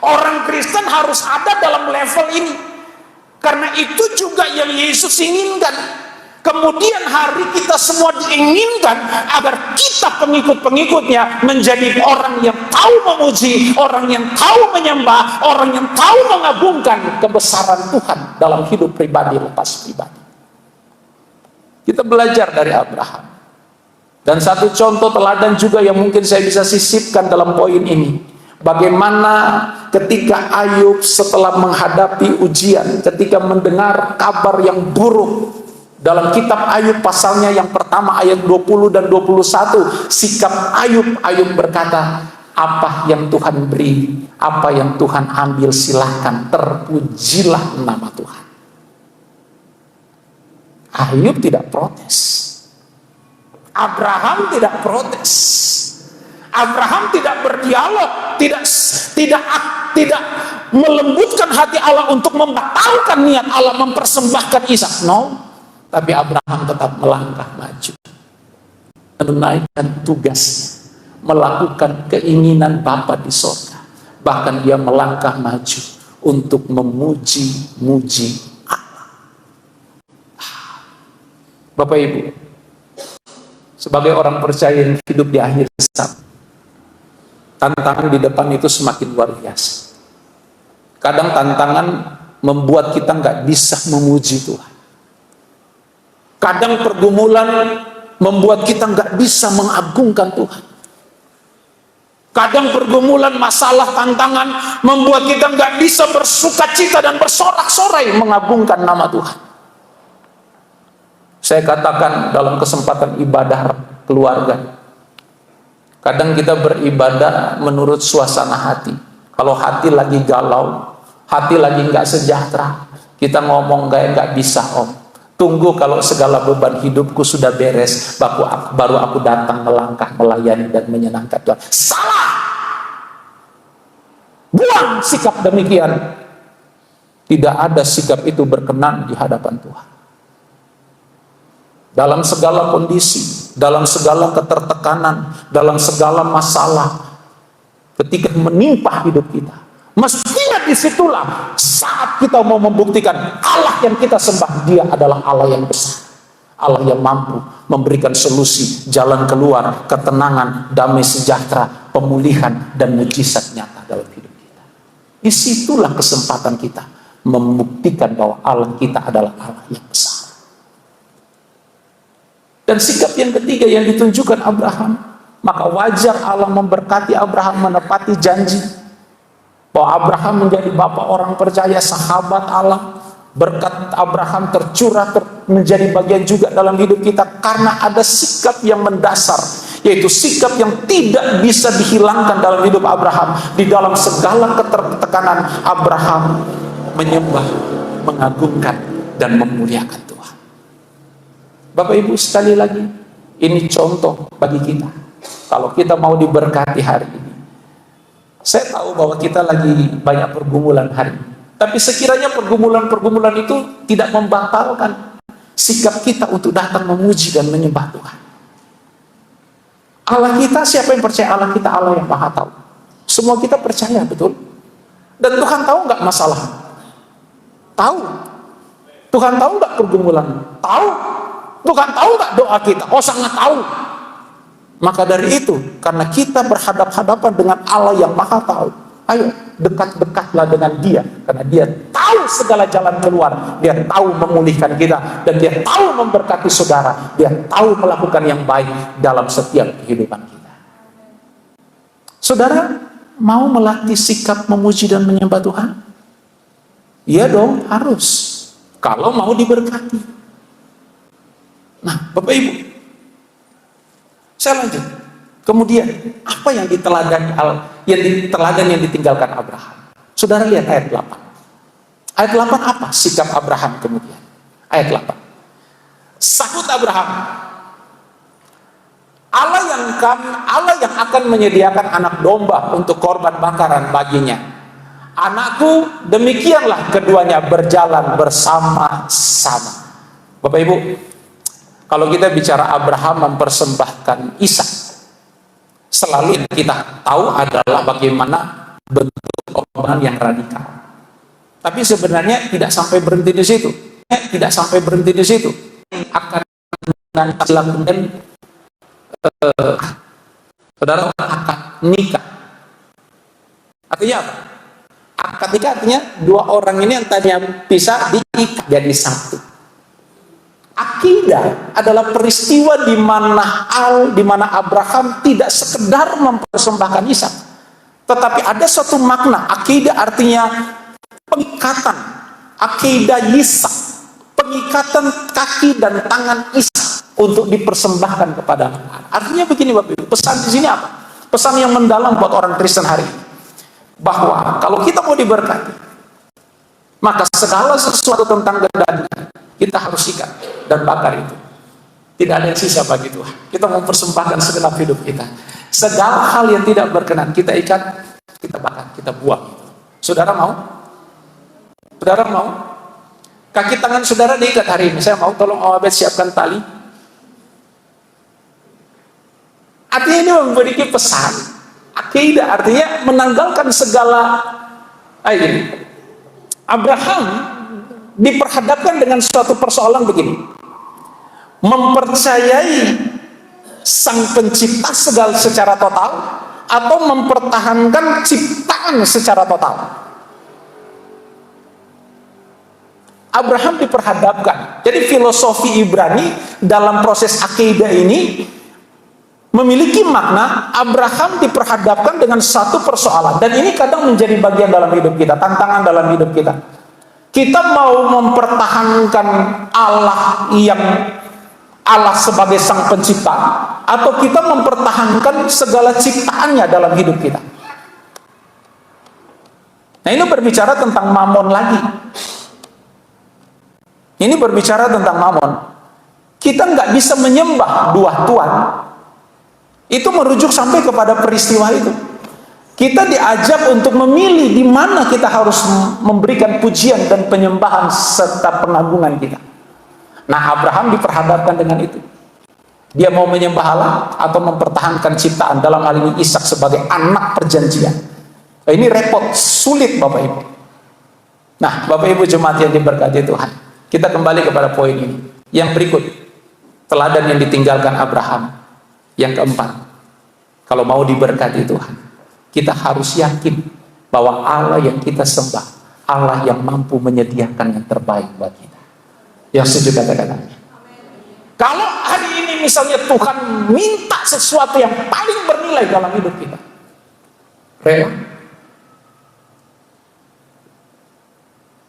Orang Kristen harus ada dalam level ini. Karena itu juga yang Yesus inginkan. Kemudian hari kita semua diinginkan agar kita pengikut-pengikutnya menjadi orang yang tahu memuji, orang yang tahu menyembah, orang yang tahu mengagungkan kebesaran Tuhan dalam hidup pribadi lepas pribadi. Kita belajar dari Abraham. Dan satu contoh teladan juga yang mungkin saya bisa sisipkan dalam poin ini. Bagaimana ketika Ayub setelah menghadapi ujian, ketika mendengar kabar yang buruk. Dalam kitab Ayub pasalnya yang pertama ayat 20 dan 21, sikap Ayub berkata, apa yang Tuhan beri, apa yang Tuhan ambil, silahkan, terpujilah nama Tuhan. Ayub tidak protes. Abraham tidak protes. Abraham tidak berdialog, tidak melembutkan hati Allah untuk membatalkan niat Allah mempersembahkan Ishak. No, tapi Abraham tetap melangkah maju, menunaikan tugas, melakukan keinginan Bapa di surga. Bahkan dia melangkah maju untuk memuji-muji Allah. Bapak Ibu, sebagai orang percaya yang hidup di akhir zaman, tantangan di depan itu semakin luar biasa. Kadang tantangan membuat kita nggak bisa memuji Tuhan. Kadang pergumulan membuat kita nggak bisa mengagungkan Tuhan. Kadang pergumulan, masalah, tantangan membuat kita nggak bisa bersukacita dan bersorak-sorai mengagungkan nama Tuhan. Saya katakan dalam kesempatan ibadah keluarga, kadang kita beribadah menurut suasana hati. Kalau hati lagi galau, hati lagi nggak sejahtera, kita ngomong nggak bisa om. Tunggu kalau segala beban hidupku sudah beres, baru aku datang melangkah melayani dan menyenangkan Tuhan. Salah. Buang sikap demikian. Tidak ada sikap itu berkenan di hadapan Tuhan. Dalam segala kondisi, dalam segala ketertekanan, dalam segala masalah, ketika menimpa hidup kita, mestinya disitulah saat kita mau membuktikan Allah yang kita sembah, dia adalah Allah yang besar, Allah yang mampu memberikan solusi, jalan keluar, ketenangan, damai sejahtera, pemulihan, dan mujizat nyata dalam hidup kita. Disitulah kesempatan kita membuktikan bahwa Allah kita adalah Allah yang besar. Dan sikap yang ketiga yang ditunjukkan Abraham, maka wajar Allah memberkati Abraham menepati janji bahwa Abraham menjadi bapak orang percaya, sahabat Allah. Berkat Abraham tercurah menjadi bagian juga dalam hidup kita karena ada sikap yang mendasar, yaitu sikap yang tidak bisa dihilangkan dalam hidup Abraham. Di dalam segala ketertekanan, Abraham menyembah, mengagungkan, dan memuliakan Tuhan. Bapak Ibu sekali lagi, ini contoh bagi kita. Kalau kita mau diberkati hari ini, saya tahu bahwa kita lagi banyak pergumulan hari ini. Tapi sekiranya pergumulan-pergumulan itu tidak membatalkan sikap kita untuk datang memuji dan menyembah Tuhan. Allah kita, siapa yang percaya Allah kita Allah yang Maha Tahu? Semua kita percaya, betul? Dan Tuhan tahu nggak masalah? Tahu. Tuhan tahu nggak pergumulan? Tahu. Tuhan tahu nggak doa kita? Oh, sangat tahu. Maka dari itu, karena kita berhadap-hadapan dengan Allah yang Maha Tahu, ayo dekat-dekatlah dengan Dia, karena Dia tahu tahu segala jalan keluar, dia tahu memulihkan kita, dan dia tahu memberkati saudara, dia tahu melakukan yang baik dalam setiap kehidupan kita. Saudara mau melatih sikap memuji dan menyembah Tuhan? Iya dong, harus. Kalau mau diberkati. Nah, Bapak Ibu, saya lanjut. Kemudian, apa yang diteladani yang ditinggalkan Abraham? Saudara lihat ayat 8. Ayat 8 apa sikap Abraham kemudian? Ayat 8. Sahut Abraham, Allah yang akan menyediakan anak domba untuk korban bakaran baginya. Anakku, demikianlah keduanya berjalan bersama-sama. Bapak Ibu, kalau kita bicara Abraham mempersembahkan Ishak, selalu yang kita tahu adalah bagaimana bentuk korban yang radikal. Tapi sebenarnya tidak sampai berhenti di situ. Akan dilakukan saudara akad nikah. Artinya apa? Akad nikah artinya dua orang ini yang tadinya pisah diikat jadi satu. Akidah adalah peristiwa di mana Abraham tidak sekedar mempersembahkan Ishak, tetapi ada suatu makna. Akidah artinya pengikatan, akidah Ishak, pengikatan kaki dan tangan Ishak untuk dipersembahkan kepada Allah. Artinya begini Bapak Ibu, pesan di sini apa? Pesan yang mendalam buat orang Kristen hari ini, bahwa kalau kita mau diberkati, maka segala sesuatu tentang kedagingan kita harus ikat dan bakar itu. Tidak ada yang sisa bagi Tuhan. Kita mempersembahkan segenap hidup kita. Segala hal yang tidak berkenan kita ikat, kita bakar, kita buang. Saudara mau? Saudara mau? Kaki tangan saudara diikat hari ini. Saya mau tolong Abed siapkan tali. Artinya ini memiliki pesan. Akidah artinya menanggalkan segala. Abraham diperhadapkan dengan suatu persoalan begini. Mempercayai Sang Pencipta segala secara total atau mempertahankan ciptaan secara total. Abraham diperhadapkan. Jadi filosofi Ibrani dalam proses akidah ini memiliki makna. Abraham diperhadapkan dengan satu persoalan, dan ini kadang menjadi bagian dalam hidup kita, tantangan dalam hidup kita. Kita mau mempertahankan Allah sebagai Sang Pencipta, atau kita mempertahankan segala ciptaannya dalam hidup kita. Nah, ini berbicara tentang mamon lagi. Ini berbicara tentang mamon. Kita nggak bisa menyembah dua Tuhan. Itu merujuk sampai kepada peristiwa itu. Kita diajak untuk memilih di mana kita harus memberikan pujian dan penyembahan serta pengagungan kita. Nah, Abraham diperhadapkan dengan itu. Dia mau menyembah Allah atau mempertahankan ciptaan, dalam hal ini Ishak sebagai anak perjanjian. Nah, ini repot, sulit Bapak Ibu. Nah, Bapak Ibu jemaat yang diberkati Tuhan, kita kembali kepada poin ini. Yang berikut, teladan yang ditinggalkan Abraham. Yang keempat, kalau mau diberkati Tuhan, kita harus yakin bahwa Allah yang kita sembah, Allah yang mampu menyediakan yang terbaik buat kita. Yang setuju katakan amin. Kalau hari ini misalnya Tuhan minta sesuatu yang paling bernilai dalam hidup kita, rela.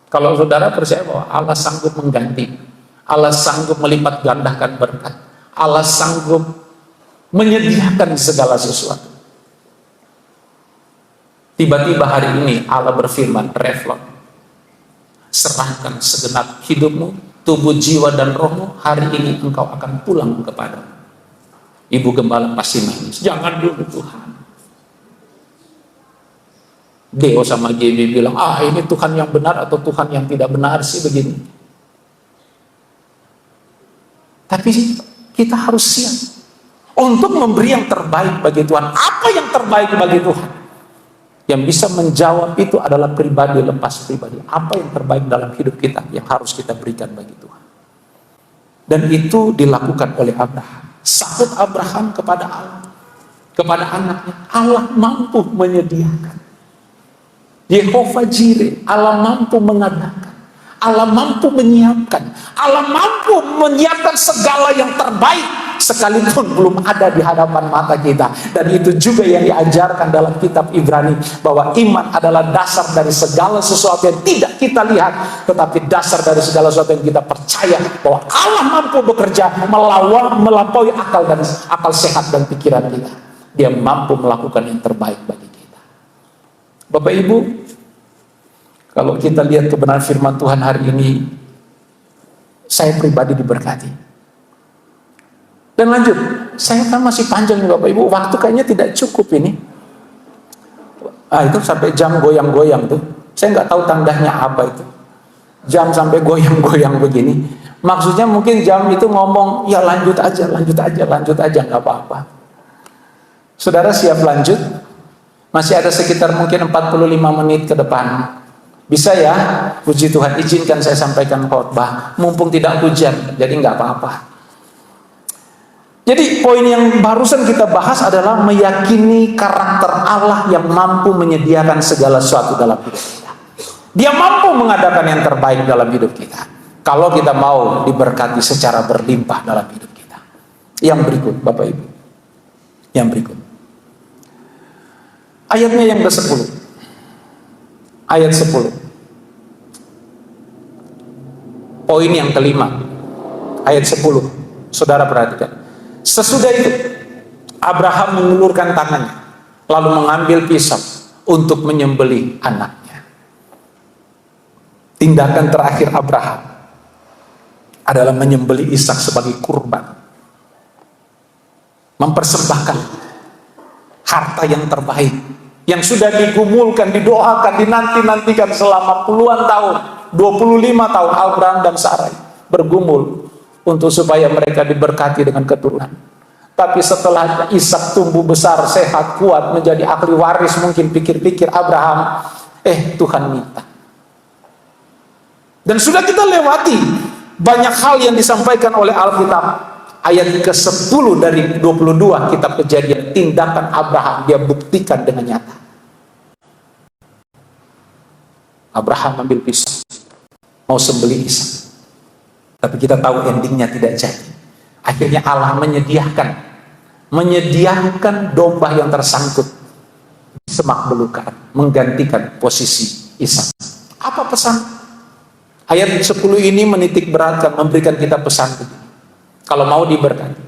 Kalau saudara percaya bahwa Allah sanggup mengganti, Allah sanggup melipat gandakan berkat, Allah sanggup menyediakan segala sesuatu. Tiba-tiba hari ini Allah berfirman, refleks, serahkan segenap hidupmu, tubuh, jiwa, dan rohmu, hari ini engkau akan pulang kepada. Ibu gembala pasti nangis, jangan dulu Tuhan. Deo sama GB bilang, ini Tuhan yang benar atau Tuhan yang tidak benar sih begini. Tapi kita harus siap untuk memberi yang terbaik bagi Tuhan. Apa yang terbaik bagi Tuhan? Yang bisa menjawab itu adalah pribadi lepas pribadi. Apa yang terbaik dalam hidup kita yang harus kita berikan bagi Tuhan? Dan itu dilakukan oleh Abraham. Sahut Abraham kepada Allah, kepada anaknya, Allah mampu menyediakan. Yehova Jireh, Allah mampu mengadakan, Allah mampu menyiapkan, Allah mampu menyiapkan segala yang terbaik sekalipun belum ada di hadapan mata kita. Dan itu juga yang diajarkan dalam kitab Ibrani, bahwa iman adalah dasar dari segala sesuatu yang tidak kita lihat, tetapi dasar dari segala sesuatu yang kita percaya bahwa Allah mampu bekerja melampaui akal sehat dan pikiran kita. Dia mampu melakukan yang terbaik bagi kita. Bapak Ibu, kalau kita lihat kebenaran firman Tuhan hari ini, saya pribadi diberkati. Dan lanjut, saya kan masih panjang nih Bapak Ibu, waktu kayaknya tidak cukup ini. Itu sampai jam goyang-goyang tuh. Saya nggak tahu tandanya apa itu. Jam sampai goyang-goyang begini. Maksudnya mungkin jam itu ngomong, ya lanjut aja, nggak apa-apa. Saudara siap lanjut? Masih ada sekitar mungkin 45 menit ke depan. Bisa ya, puji Tuhan, izinkan saya sampaikan khotbah. Mumpung tidak hujan, jadi nggak apa-apa. Jadi poin yang barusan kita bahas adalah meyakini karakter Allah yang mampu menyediakan segala sesuatu dalam hidup kita. Dia mampu mengadakan yang terbaik dalam hidup kita, kalau kita mau diberkati secara berlimpah dalam hidup kita. Yang berikut, Bapak Ibu. Yang berikut. Ayatnya yang ke-10. Ayat 10. Poin yang kelima. Ayat 10. Saudara perhatikan. Sesudah itu, Abraham mengulurkan tangannya, lalu mengambil pisau untuk menyembelih anaknya. Tindakan terakhir Abraham adalah menyembelih Ishak sebagai kurban. Mempersembahkan harta yang terbaik, yang sudah digumulkan, didoakan, dinanti-nantikan selama puluhan tahun, 25 tahun Abraham dan Sarai bergumul untuk supaya mereka diberkati dengan keturunan. Tapi setelah Ishak tumbuh besar, sehat, kuat, menjadi ahli waris, mungkin pikir-pikir Abraham, Tuhan minta. Dan sudah kita lewati banyak hal yang disampaikan oleh Alkitab. Ayat ke-10 dari 22 kitab Kejadian, tindakan Abraham dia buktikan dengan nyata. Abraham ambil pisau, mau sembelih Ishak. Tapi kita tahu endingnya tidak jadi. Akhirnya Allah menyediakan domba yang tersangkut di semak belukar, menggantikan posisi Ishak. Apa pesan? Ayat 10 ini menitik beratkan, memberikan kita pesan begini. Kalau mau diberkati,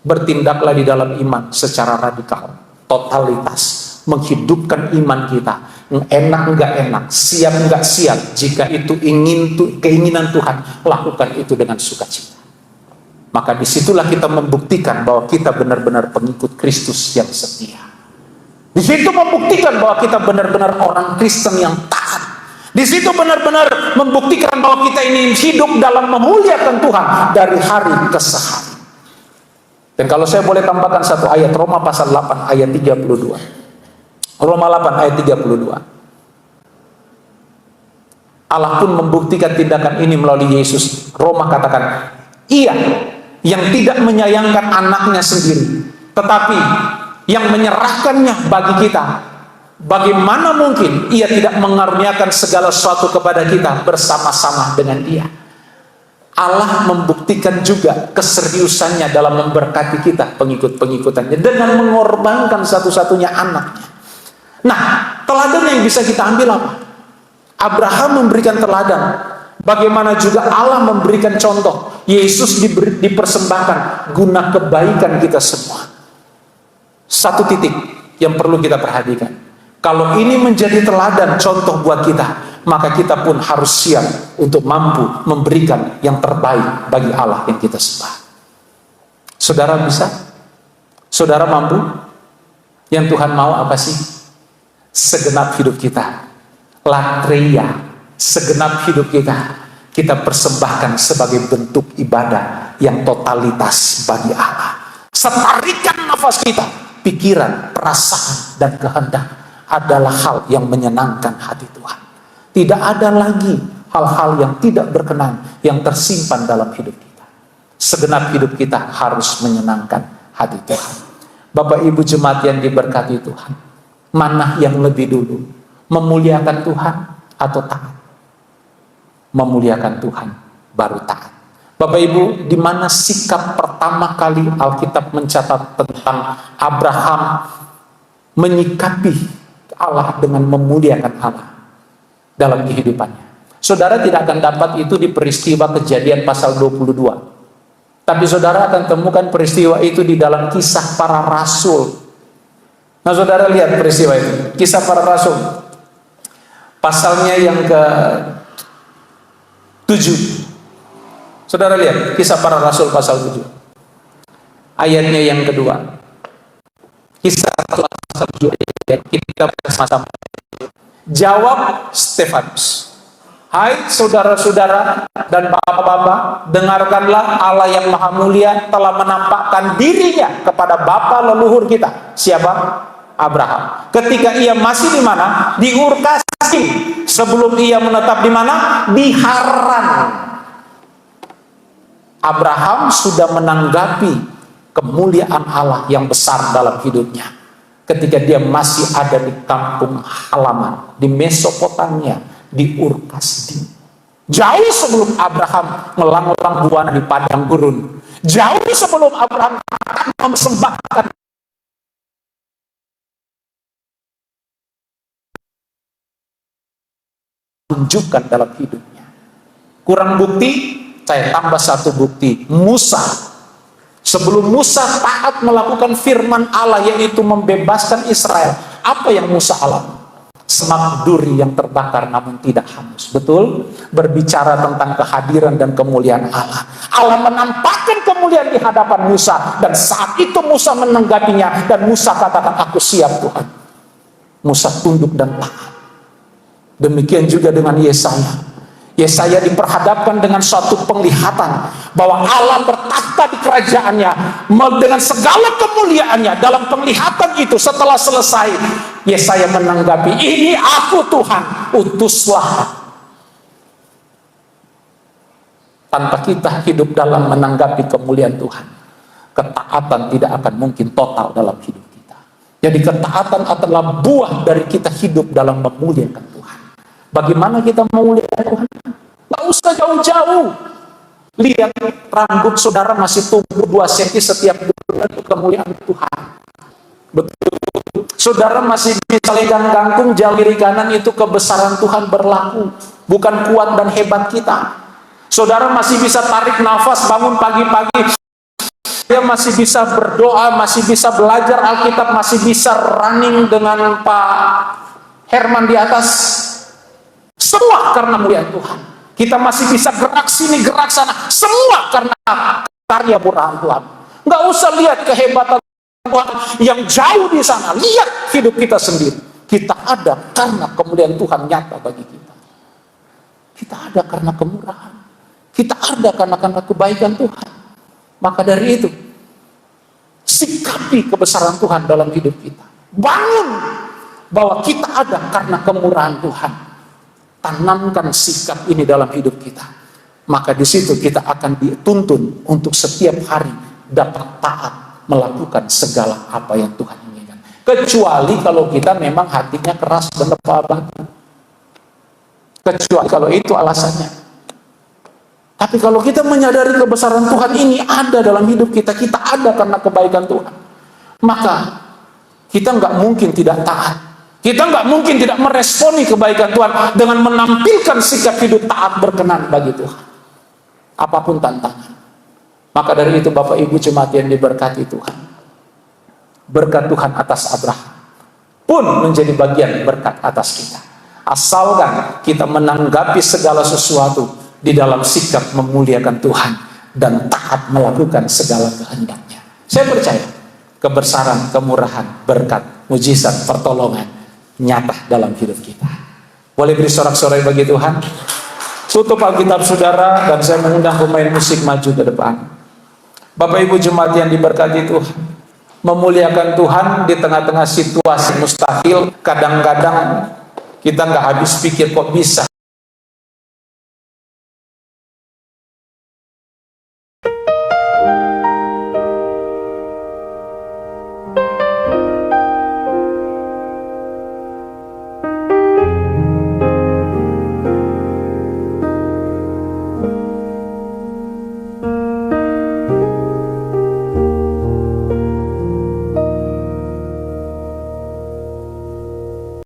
bertindaklah di dalam iman secara radikal, totalitas, menghidupkan iman kita. Enak nggak enak, siap nggak siap, jika itu keinginan Tuhan, lakukan itu dengan sukacita. Maka disitulah kita membuktikan bahwa kita benar-benar pengikut Kristus yang setia. Di situ membuktikan bahwa kita benar-benar orang Kristen yang taat. Di situ benar-benar membuktikan bahwa kita ini hidup dalam memuliakan Tuhan dari hari ke hari. Dan kalau saya boleh tambahkan satu ayat, Roma pasal 8 ayat 32. Roma 8 ayat 32. Allah pun membuktikan tindakan ini melalui Yesus. Roma katakan, Ia yang tidak menyayangkan anaknya sendiri, tetapi yang menyerahkannya bagi kita, bagaimana mungkin Ia tidak mengaruniakan segala sesuatu kepada kita bersama-sama dengan Dia? Allah membuktikan juga keseriusannya dalam memberkati kita, pengikut-pengikutannya, dengan mengorbankan satu-satunya anaknya. Nah, teladan yang bisa kita ambil apa? Abraham memberikan teladan, bagaimana juga Allah memberikan contoh. Yesus dipersembahkan guna kebaikan kita semua. Satu titik yang perlu kita perhatikan, kalau ini menjadi teladan contoh buat kita, maka kita pun harus siap untuk mampu memberikan yang terbaik bagi Allah yang kita sembah. Saudara bisa? Saudara mampu? Yang Tuhan mau apa sih? Segenap hidup kita, latreia, segenap hidup kita persembahkan sebagai bentuk ibadah yang totalitas bagi Allah. Setarikan nafas kita, pikiran, perasaan, dan kehendak adalah hal yang menyenangkan hati Tuhan. Tidak ada lagi hal-hal yang tidak berkenan yang tersimpan dalam hidup kita. Segenap hidup kita harus menyenangkan hati Tuhan. Bapak Ibu jemaat yang diberkati Tuhan, mana yang lebih dulu? Memuliakan Tuhan atau taat? Memuliakan Tuhan baru taat. Bapak Ibu, di mana sikap pertama kali Alkitab mencatat tentang Abraham menyikapi Allah dengan memuliakan Allah dalam kehidupannya? Saudara tidak akan dapat itu di peristiwa Kejadian pasal 22. Tapi saudara akan temukan peristiwa itu di dalam Kisah Para Rasul. Nah, saudara lihat peristiwa itu, Kisah Para Rasul, pasalnya yang ke-7. Saudara lihat, Kisah Para Rasul pasal 7. Ayatnya yang kedua. Kisah pasal 7 ayat kita bersama-sama. Jawab Stefanus, "Hai saudara-saudara dan bapak-bapak, dengarkanlah, Allah yang maha mulia telah menampakkan dirinya kepada bapa leluhur kita." Siapa? Abraham. Ketika ia masih di mana? Di Ur Kasdim. Sebelum ia menetap di mana? Di Haran. Abraham sudah menanggapi kemuliaan Allah yang besar dalam hidupnya ketika dia masih ada di kampung halaman di Mesopotamia, di Ur Kasdim. Jauh sebelum Abraham ngelang-lang buana di padang gurun, jauh sebelum Abraham akan mempersembahkan tunjukkan dalam hidupnya. Kurang bukti, saya tambah satu bukti. Musa, sebelum Musa taat melakukan firman Allah, yaitu membebaskan Israel, apa yang Musa alami? Semak duri yang terbakar namun tidak hangus. Betul? Berbicara tentang kehadiran dan kemuliaan Allah. Allah menampakkan kemuliaan di hadapan Musa, dan saat itu Musa menanggapinya, dan Musa katakan, "Aku siap Tuhan." Musa tunduk dan taat. Demikian juga dengan Yesaya. Yesaya diperhadapkan dengan suatu penglihatan bahwa Allah bertakhta di kerajaannya dengan segala kemuliaannya. Dalam penglihatan itu, setelah selesai, Yesaya menanggapi, "Ini aku Tuhan, utuslah." Tanpa kita hidup dalam menanggapi kemuliaan Tuhan, ketaatan tidak akan mungkin total dalam hidup kita. Jadi ketaatan adalah buah dari kita hidup dalam memuliakan Tuhan. Bagaimana kita memuliakan Tuhan? Nggak usah jauh-jauh. Lihat rambut saudara masih tumbuh 2 cm setiap bulan, untuk kemuliaan Tuhan. Betul. Saudara masih bisa legang kangkung jauh kiri kanan, itu kebesaran Tuhan berlaku, bukan kuat dan hebat kita. Saudara masih bisa tarik nafas bangun pagi-pagi, dia masih bisa berdoa, masih bisa belajar Alkitab, masih bisa running dengan Pak Herman di atas. Semua karena mulia Tuhan. Kita masih bisa gerak sini, gerak sana. Semua karena karya murahan Tuhan. Nggak usah lihat kehebatan Tuhan yang jauh di sana. Lihat hidup kita sendiri. Kita ada karena kemuliaan Tuhan nyata bagi kita. Kita ada karena kemurahan. Kita ada karena kebaikan Tuhan. Maka dari itu, sikapi kebesaran Tuhan dalam hidup kita. Bangun bahwa kita ada karena kemurahan Tuhan. Tanamkan sikap ini dalam hidup kita. Maka di situ kita akan dituntun untuk setiap hari dapat taat melakukan segala apa yang Tuhan inginkan. Kecuali kalau kita memang hatinya keras dan lemah batu. Kecuali kalau itu alasannya. Tapi kalau kita menyadari kebesaran Tuhan ini ada dalam hidup kita, kita ada karena kebaikan Tuhan, maka kita nggak mungkin tidak taat. Kita nggak mungkin tidak meresponi kebaikan Tuhan dengan menampilkan sikap hidup taat berkenan bagi Tuhan, apapun tantangan. Maka dari itu Bapak Ibu jemaat yang diberkati Tuhan, berkat Tuhan atas Abraham pun menjadi bagian berkat atas kita, asalkan kita menanggapi segala sesuatu di dalam sikap memuliakan Tuhan dan taat melakukan segala kehendaknya. Saya percaya kebesaran, kemurahan, berkat, mujizat, pertolongan nyata dalam hidup kita. Boleh beri sorak-sorai bagi Tuhan. Tutup Alkitab saudara, dan saya mengundang pemain musik maju ke depan. Bapak Ibu jemaat yang diberkati Tuhan, memuliakan Tuhan di tengah-tengah situasi mustahil. Kadang-kadang kita nggak habis pikir kok bisa.